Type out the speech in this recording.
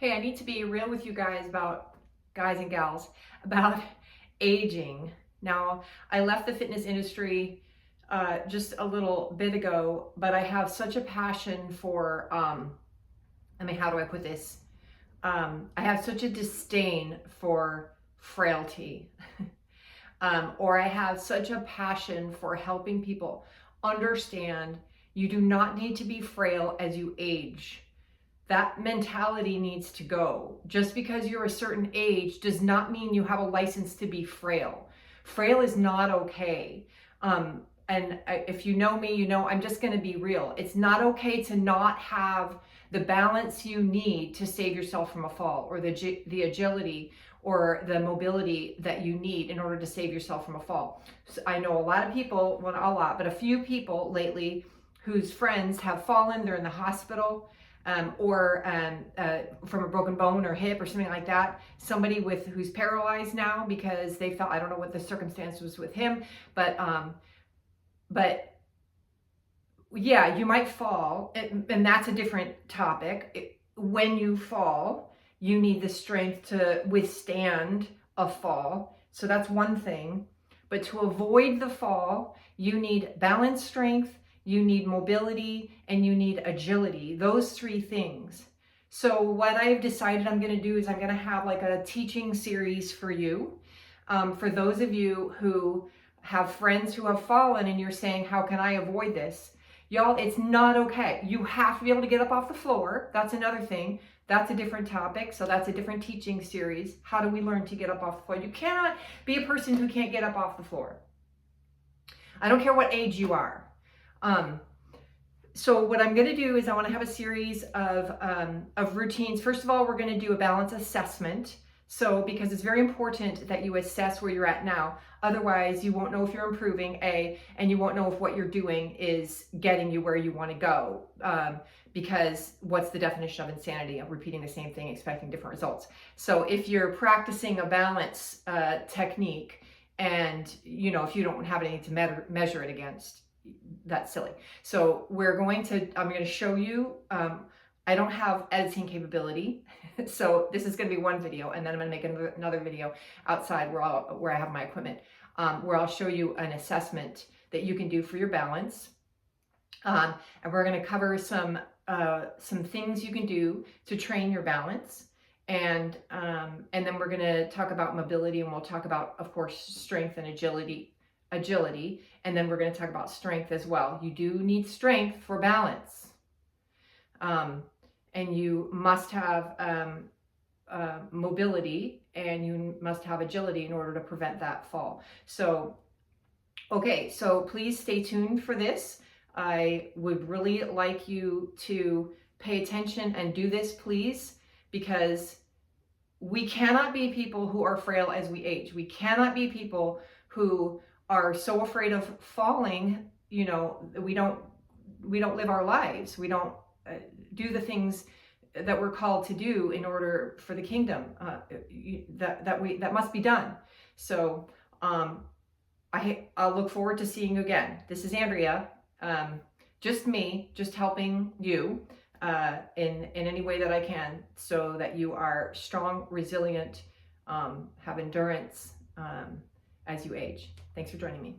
Hey, I need to be real with you guys about, guys and gals, about aging. Now, I left the fitness industry just a little bit ago, but I have such a passion for, how do I put this? I have such a disdain for frailty, or I have such a passion for helping people understand you do not need to be frail as you age. That mentality needs to go. Just because you're a certain age does not mean you have a license to be frail. Frail is not okay. If you know me, you know I'm just going to be real. It's not okay to not have the balance you need to save yourself from a fall, or the agility or the mobility that you need in order to save yourself from a fall. So I know a lot of people, well, not a lot, but a few people lately whose friends have fallen. They're in the hospital. From a broken bone or hip or something like that. Somebody who's paralyzed now because they felt, I don't know what the circumstance was with him, but yeah, you might fall, and that's a different topic. When you fall, you need the strength to withstand a fall. So that's one thing. But to avoid the fall, you need balance strength, you need mobility, and you need agility. Those three things. So what I've decided I'm going to do is I'm going to have like a teaching series for you. For those of you who have friends who have fallen and you're saying, how can I avoid this? Y'all, it's not okay. You have to be able to get up off the floor. That's another thing. That's a different topic. So that's a different teaching series. How do we learn to get up off the floor? You cannot be a person who can't get up off the floor. I don't care what age you are. So what I'm going to do is I want to have a series of routines. First of all, we're going to do a balance assessment. So because it's very important that you assess where you're at now. Otherwise, you won't know if you're improving, and you won't know if what you're doing is getting you where you want to go. Because what's the definition of insanity? Of repeating the same thing, expecting different results. So if you're practicing a balance technique, and if you don't have anything to measure it against, that's silly. So I'm going to show you, I don't have editing capability. So this is going to be one video, and then I'm going to make another video outside where I have my equipment, where I'll show you an assessment that you can do for your balance. And we're going to cover some things you can do to train your balance. And then we're going to talk about mobility, and we'll talk about, of course, strength and agility, and then we're going to talk about strength as well. You do need strength for balance, and you must have mobility, and you must have agility in order to prevent that fall. So, okay, so please stay tuned for this. I would really like you to pay attention and do this, please, because we cannot be people who are frail as we age. We cannot be people who are so afraid of falling, we don't live our lives. We don't do the things that we're called to do in order for the kingdom, that must be done. So I'll look forward to seeing you again. This is Andrea, just me, just helping you in any way that I can, so that you are strong, resilient, have endurance as you age. Thanks for joining me.